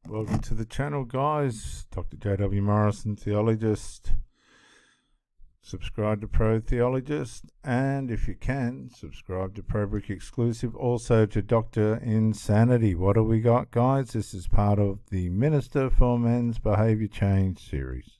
Welcome to the channel, guys. Dr. J.W. Morrison, theologist. Subscribe to Pro Theologist, and if you can, subscribe to ProBrick Exclusive, also to Dr. Insanity. What do we got, guys? This is part of the Minister for Men's Behaviour Change series.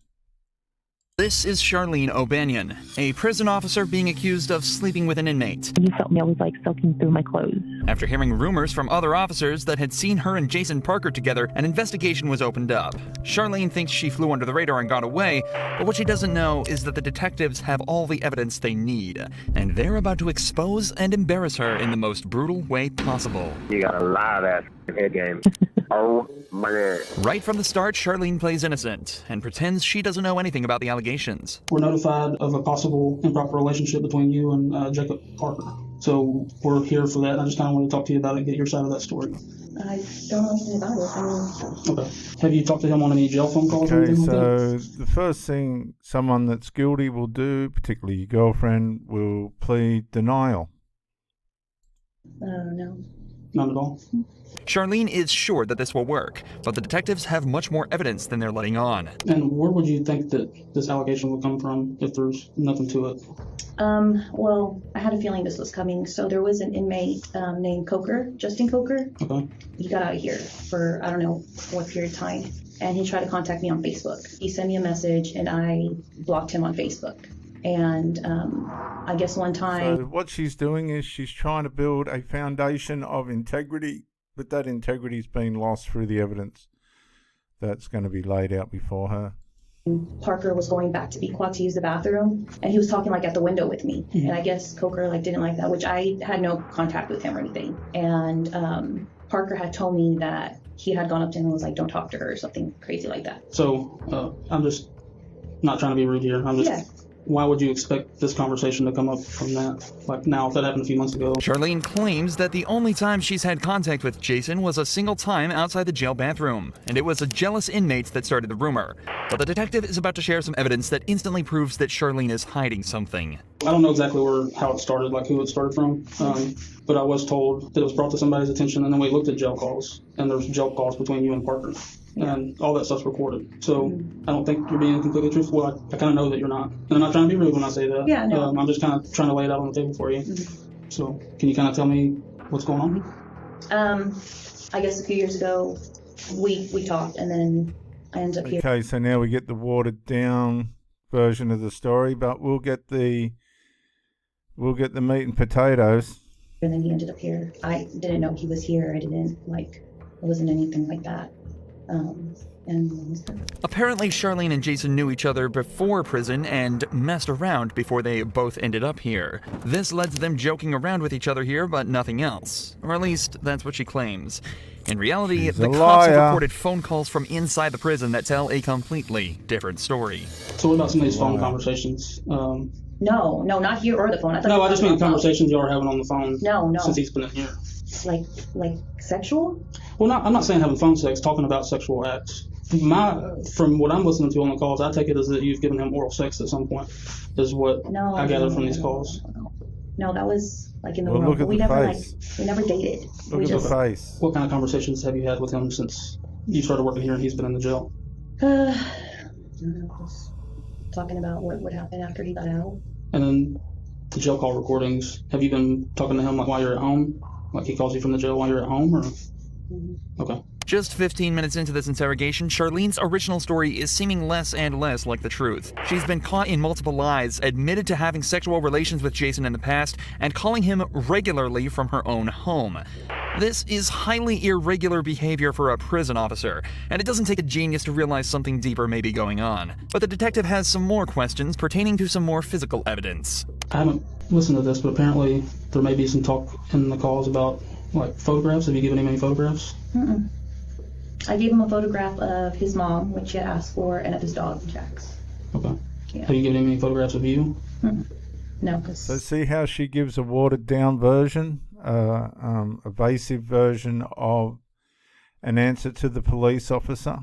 This is Charlene O'Banion, a prison officer being accused of sleeping with an inmate. He felt me, I was like soaking through my clothes. After hearing rumors from other officers that had seen her and Jason Parker together, an investigation was opened up. Charlene thinks she flew under the radar and got away, but what she doesn't know is that the detectives have all the evidence they need, and they're about to expose and embarrass her in the most brutal way possible. You got a lot of that head game. Oh my God. Right from the start, Charlene plays innocent and pretends she doesn't know anything about the allegations. We're notified of a possible improper relationship between you and Jacob Parker. So we're here for that. I just kind of want to talk to you about it and get your side of that story. I don't know anything about it. Okay. Have you talked to him on any jail phone calls or Okay, anything like so the first thing someone that's guilty will do, particularly your girlfriend, will plead denial. No. None at all? Charlene is sure that this will work, but the detectives have much more evidence than they're letting on. And where would you think that this allegation would come from if there's nothing to it? Well, I had a feeling this was coming. So there was an inmate named Coker, Justin Coker. Okay. He got out of here for, I don't know what period of time. And he tried to contact me on Facebook. He sent me a message and I blocked him on Facebook. And I guess one time... So what she's doing is she's trying to build a foundation of integrity, but that integrity's been lost through the evidence that's going to be laid out before her. Parker was going back to Bequat to use the bathroom, and he was talking like at the window with me. Mm-hmm. And I guess Coker didn't like that, which I had no contact with him or anything. And Parker had told me that he had gone up to him and was like, "Don't talk to her," or something crazy like that. So I'm just not trying to be rude here. I'm just... Yeah. Why would you expect this conversation to come up from that? Like now, if that happened a few months ago. Charlene claims that the only time she's had contact with Jason was a single time outside the jail bathroom, and it was a jealous inmate that started the rumor. But the detective is about to share some evidence that instantly proves that Charlene is hiding something. I don't know exactly how it started, like who it started from, but I was told that it was brought to somebody's attention, and then we looked at jail calls, and there's jail calls between you and Parker. And all that stuff's recorded. So I don't think you're being completely truthful. I kind of know that you're not. And I'm not trying to be rude when I say that. Yeah, no. I'm just kind of trying to lay it out on the table for you. Mm-hmm. So can you kind of tell me what's going on? I guess a few years ago, we talked, and then I ended up here. Okay, so now we get the watered down version of the story, but we'll get the meat and potatoes. And then he ended up here. I didn't know he was here. It wasn't anything like that. Apparently, Charlene and Jason knew each other before prison and messed around before they both ended up here. This led to them joking around with each other here, but nothing else. Or at least, that's what she claims. In reality, the cops have reported phone calls from inside the prison that tell a completely different story. So what about some of these phone conversations? No, not here or the phone. I just mean conversations y'all are having on the phone. No. Since he's been in here. Like sexual? Well, I'm not saying having phone sex, talking about sexual acts. From what I'm listening to on the calls, I take it as that you've given him oral sex at some point, is what I gather from these calls. No, that was like in the room. We never dated. Look at the face. What kind of conversations have you had with him since you started working here and he's been in the jail? Just talking about what would happen after he got out. And then the jail call recordings, have you been talking to him while you're at home? Like he calls you from the jail while you're at home, or? Mm-hmm. Okay. Just 15 minutes into this interrogation, Charlene's original story is seeming less and less like the truth. She's been caught in multiple lies, admitted to having sexual relations with Jason in the past, and calling him regularly from her own home. This is highly irregular behavior for a prison officer, and it doesn't take a genius to realize something deeper may be going on. But the detective has some more questions pertaining to some more physical evidence. I haven't listened to this, but apparently there may be some talk in the calls about like photographs. Have you given him any photographs? Mm-mm. I gave him a photograph of his mom, which he had asked for, and of his dog, Jax. Okay. Yeah. Have you given him any photographs of you? Mm-mm. No. So see how she gives a watered down version, evasive version of an answer to the police officer?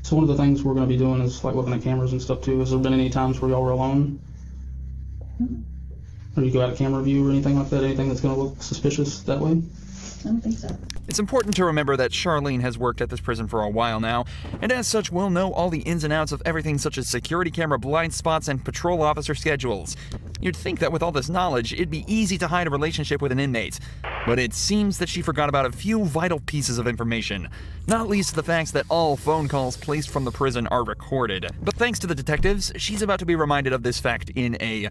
So one of the things we're going to be doing is like looking at cameras and stuff too. Has there been any times where y'all were alone? Mm-hmm. Or you go out of camera view or anything like that? Anything that's going to look suspicious that way? don't think so. It's important to remember that Charlene has worked at this prison for a while now, and as such will know all the ins and outs of everything such as security camera blind spots and patrol officer schedules. You'd think that with all this knowledge, it'd be easy to hide a relationship with an inmate. But it seems that she forgot about a few vital pieces of information, not least the facts that all phone calls placed from the prison are recorded. But thanks to the detectives, she's about to be reminded of this fact in a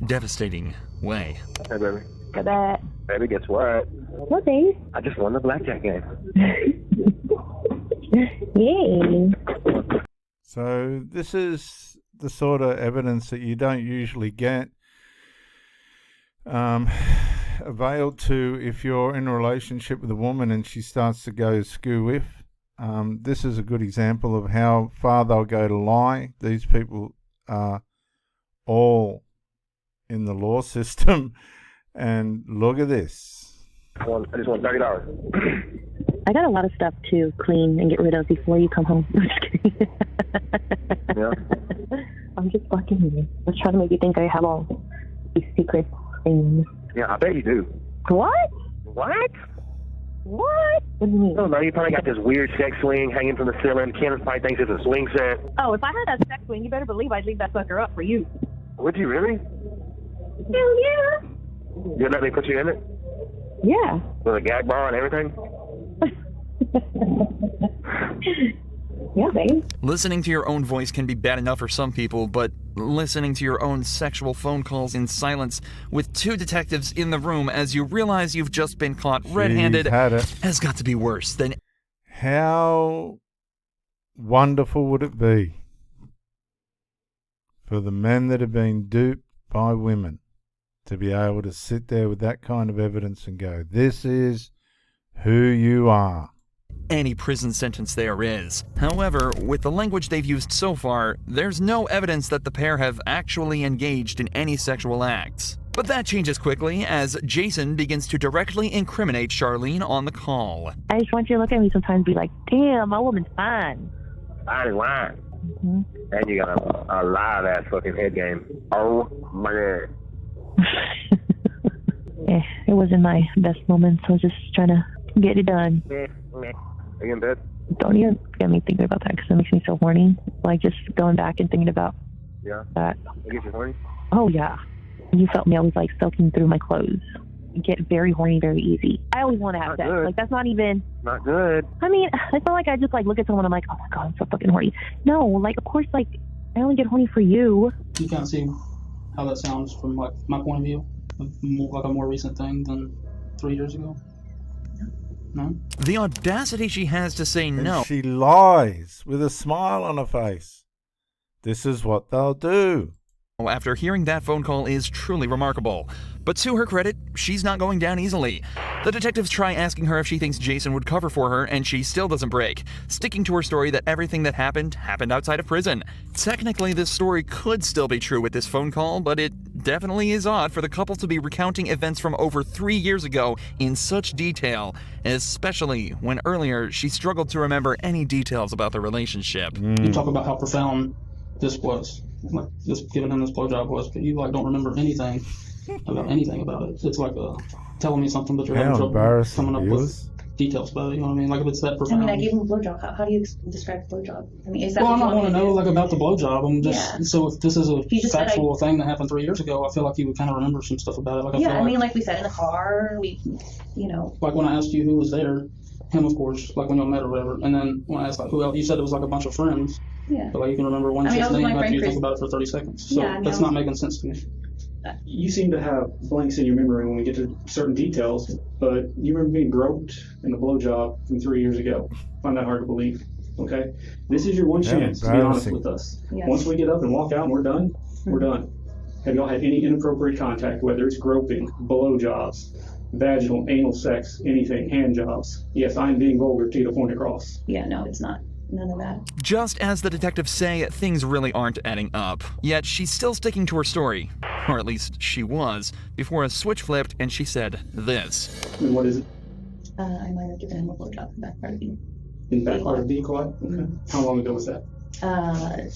devastating way. Hey, baby. Got that. Baby, guess what? What, babe? I just won the blackjack game. Yay. So this is the sort of evidence that you don't usually get availed to if you're in a relationship with a woman and she starts to go skew-whiff. This is a good example of how far they'll go to lie. These people are all in the law system. And look at this. I just want $30. I got a lot of stuff to clean and get rid of before you come home. I'm just kidding. Yeah. I'm just fucking with you. I was trying to make you think I have all these secret things. Yeah, I bet you do. What? What? What? What do you mean? I don't know. You probably got this weird sex swing hanging from the ceiling. Kenneth probably thinks it's a swing set. Oh, if I had that sex swing, you better believe I'd leave that sucker up for you. Would you really? Hell yeah. You'd let me put you in it? Yeah. With a gag bar and everything? Yeah, babe. Listening to your own voice can be bad enough for some people, but listening to your own sexual phone calls in silence with two detectives in the room as you realize you've just been caught red-handed She's had it. has got to be worse than... How wonderful would it be for the men that have been duped by women to be able to sit there with that kind of evidence and go, this is who you are. any prison sentence there is. However, with the language they've used so far, there's no evidence that the pair have actually engaged in any sexual acts. But that changes quickly as Jason begins to directly incriminate Charlene on the call. I just want you to look at me sometimes and be like, damn, my woman's fine. Fine and wine. Mm-hmm. And you got a live ass fucking head game. Oh my god. It wasn't my best moment, so I was just trying to get it done. Are you in bed? Don't even get me thinking about that because it makes me so horny. Like just going back and thinking about that. I get you horny? Oh yeah. You felt me. I was like soaking through my clothes. Get very horny very easy. I always want to have sex. Like that's not even. Not good. I mean, it's not like I just like look at someone and I'm like, oh my god, I'm so fucking horny. No, like of course, like I only get horny for you. You can't see how that sounds from like my point of view, like a more recent thing than 3 years ago. No. The audacity she has to say no. And she lies with a smile on her face. This is what they'll do. After hearing that phone call is truly remarkable. But to her credit, she's not going down easily. The detectives try asking her if she thinks Jason would cover for her, and she still doesn't break, sticking to her story that everything that happened outside of prison. Technically, this story could still be true with this phone call, but it definitely is odd for the couple to be recounting events from over 3 years ago in such detail, especially when earlier she struggled to remember any details about the relationship. You talk about how profound this was. Like just giving him this blowjob was, but you like don't remember anything about it. It's like telling me something, but you're having trouble coming up with details about it. You know what I mean? Like if it's that profound. I mean, I gave him a blowjob. How do you describe the blowjob? I mean, is that? Well, what I you don't want to know do? like about the blowjob. I'm just so if this is a factual thing that happened 3 years ago, I feel like you would kind of remember some stuff about it. Like I mean, like we said in the car, you know. Like when I asked you who was there, him of course, like when y'all met or whatever, and then when I asked like who else, you said it was like a bunch of friends. Yeah. But like you can remember one chick's name after you think about it for 30 seconds. So that's not making sense to me. You seem to have blanks in your memory when we get to certain details, but you remember being groped in the blowjob from 3 years ago. I find that hard to believe. Okay? This is your one chance to be honest with us. Yes. Once we get up and walk out and we're done, we're done. Have y'all had any inappropriate contact, whether it's groping, blowjobs, vaginal, anal sex, anything, hand jobs? Yes, I'm being vulgar to the point across. Yeah, no, it's not. None of that. Just as the detectives say, things really aren't adding up. Yet she's still sticking to her story. Or at least she was, before a switch flipped and she said this. And what is it? I might have given him a blowjob in the back part of the In the back part of the vehicle? Okay. How long ago was that? I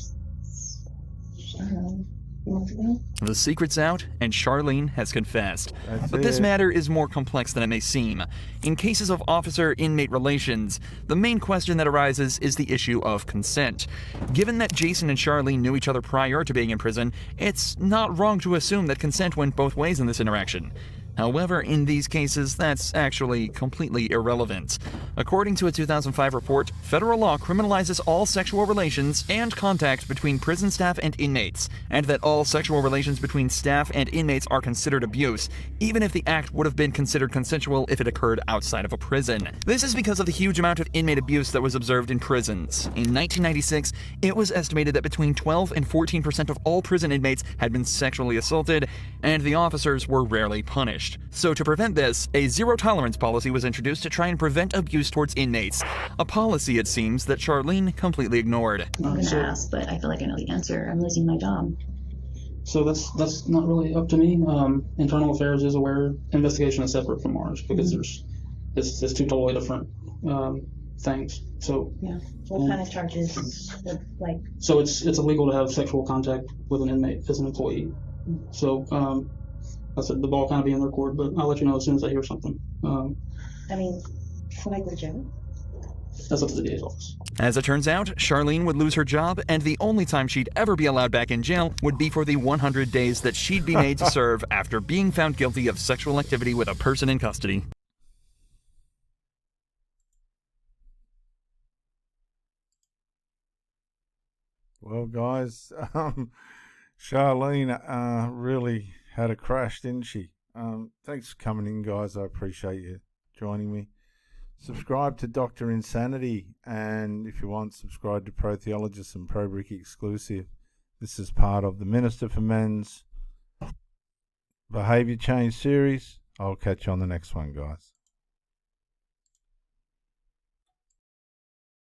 don't know, months ago. The secret's out, and Charlene has confessed. That's But this it. matter is more complex than it may seem. In cases of officer-inmate relations, the main question that arises is the issue of consent. Given that Jason and Charlene knew each other prior to being in prison, it's not wrong to assume that consent went both ways in this interaction. However, in these cases, that's actually completely irrelevant. According to a 2005 report, federal law criminalizes all sexual relations and contact between prison staff and inmates, and that all sexual relations between staff and inmates are considered abuse, even if the act would have been considered consensual if it occurred outside of a prison. This is because of the huge amount of inmate abuse that was observed in prisons. In 1996, it was estimated that between 12 and 14% of all prison inmates had been sexually assaulted, and the officers were rarely punished. So to prevent this, a zero-tolerance policy was introduced to try and prevent abuse towards inmates, a policy, it seems, that Charlene completely ignored. I'm going to ask, but I feel like I know the answer. I'm losing my job. So that's not really up to me. Internal Affairs is aware. Investigation is separate from ours because it's two totally different things. So Yeah. What kind of charges? Like, so it's illegal to have sexual contact with an inmate as an employee. So I said the ball kind of be in their court, but I'll let you know as soon as I hear something. I mean, should I go to jail? That's up to the DA's office. As it turns out, Charlene would lose her job, and the only time she'd ever be allowed back in jail would be for the 100 days that she'd be made to serve after being found guilty of sexual activity with a person in custody. Well, guys, Charlene really had a crash, didn't she? Thanks for coming in, guys. I appreciate you joining me. Subscribe to Dr. Insanity, and if you want, subscribe to Pro Theologist and Pro Brick Exclusive. This is part of the Minister for Men's Behaviour Change series. I'll catch you on the next one, guys.